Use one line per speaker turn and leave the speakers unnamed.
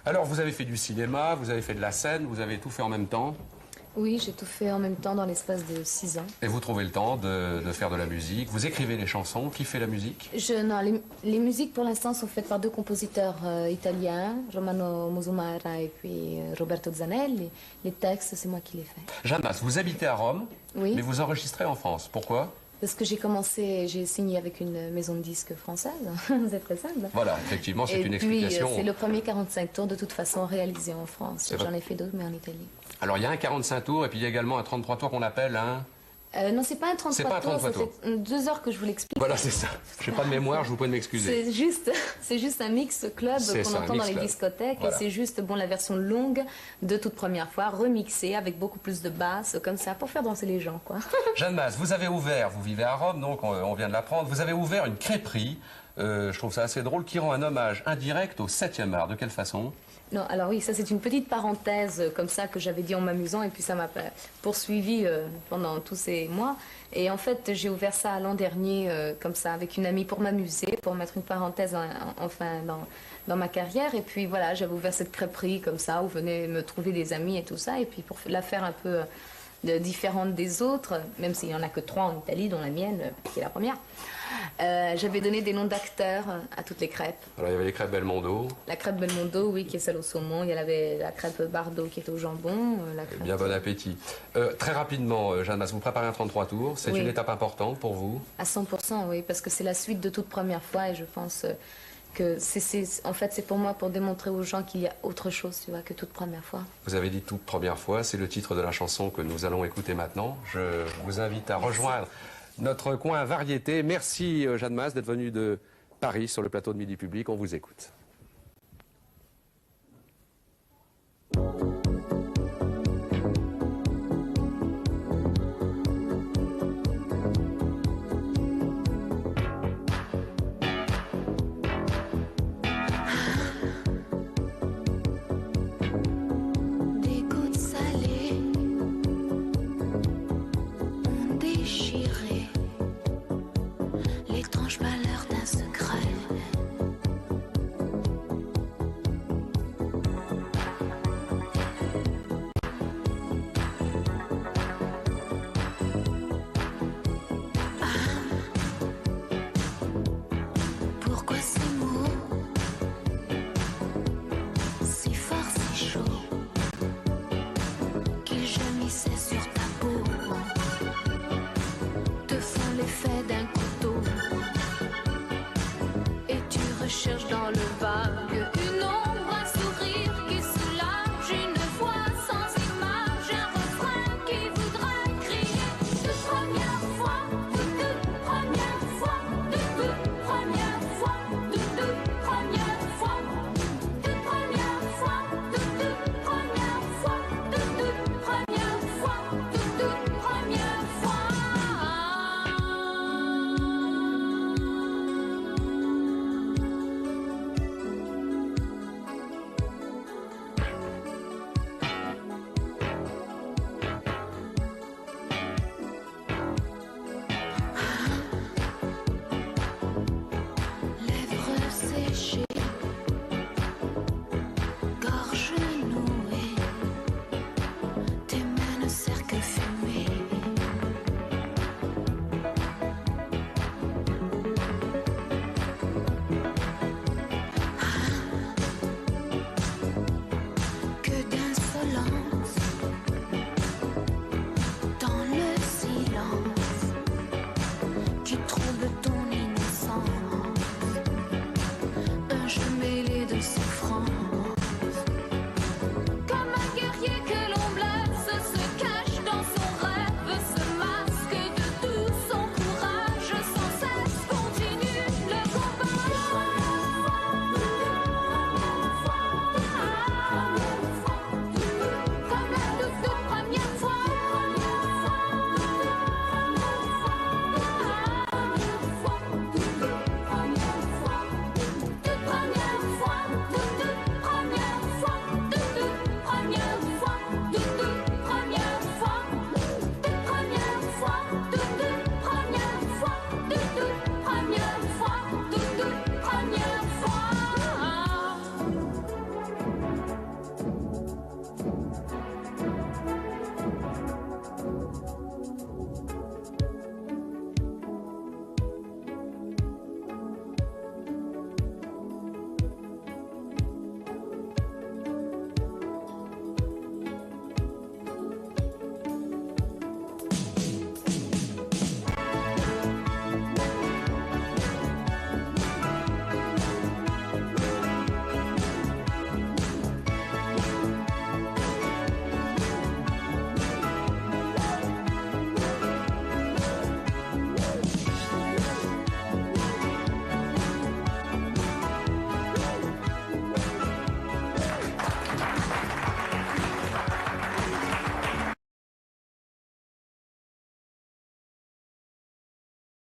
Alors, vous avez fait du cinéma, vous avez fait de la scène, vous avez tout fait en même temps.
Oui, j'ai tout fait en même temps dans l'espace de 6 ans.
Et vous trouvez le temps de faire de la musique. Vous écrivez les chansons. Qui fait la musique?
Non, les musiques pour l'instant sont faites par deux compositeurs italiens, Romano Musumara et puis Roberto Zanelli. Les textes, c'est moi qui les fais.
Jeanne Mas, vous habitez à Rome,
Oui.
mais vous enregistrez en France. Pourquoi?
Parce que j'ai signé avec une maison de disques française, c'est très simple.
Voilà, effectivement, c'est une
Et puis,
explication.
c'est le premier 45 tours de toute façon réalisé en France. J'en ai fait d'autres, mais en Italie.
Alors, il y a un 45 tours et puis il y a également un 33 tours qu'on appelle un...
Non, c'est pas un 33
C'est pas un
tours,
33
ça
tours.
fait 2 heures que je vous l'explique.
Voilà, c'est ça. Je n'ai pas de mémoire, je vous prie de m'excuser.
C'est juste un mix club
C'est
qu'on
ça, un
entend
mix
dans les
club.
discothèques.
Voilà.
Et c'est juste la version longue de toute première fois, remixée avec beaucoup plus de basses, comme ça, pour faire danser les gens, quoi.
Jeanne Mas, vous avez ouvert, vous vivez à Rome, donc on vient de l'apprendre, vous avez ouvert une crêperie, je trouve ça assez drôle, qui rend un hommage indirect au 7e art. De quelle façon?
Non, alors oui, ça c'est une petite parenthèse comme ça que j'avais dit en m'amusant et puis ça m'a poursuivi pendant tous ces mois. Et en fait, j'ai ouvert ça l'an dernier comme ça avec une amie pour m'amuser, pour mettre une parenthèse enfin dans ma carrière. Et puis voilà, j'avais ouvert cette crêperie comme ça où venaient me trouver des amis et tout ça. Et puis pour la faire un peu différente des autres, même s'il n'y en a que 3 en Italie, dont la mienne, qui est la première. J'avais donné des noms d'acteurs à toutes les crêpes.
Alors, il y avait les crêpes Belmondo.
La crêpe Belmondo, oui, qui est celle au saumon. Il y avait la crêpe Bardot qui est au jambon. La crêpe...
Bien, bon appétit. Très rapidement, Jeanne Mas, vous préparez un 33 tours. C'est
Oui.
une étape importante pour vous?
À 100%, oui, parce que c'est la suite de toute première fois et je pense que en fait, c'est pour moi pour démontrer aux gens qu'il y a autre chose, tu vois, que toute première fois.
Vous avez dit toute première fois, c'est le titre de la chanson que nous allons écouter maintenant. Je vous invite à rejoindre notre coin variété. Merci Jeanne Mas d'être venue de Paris sur le plateau de Midi Public. On vous écoute.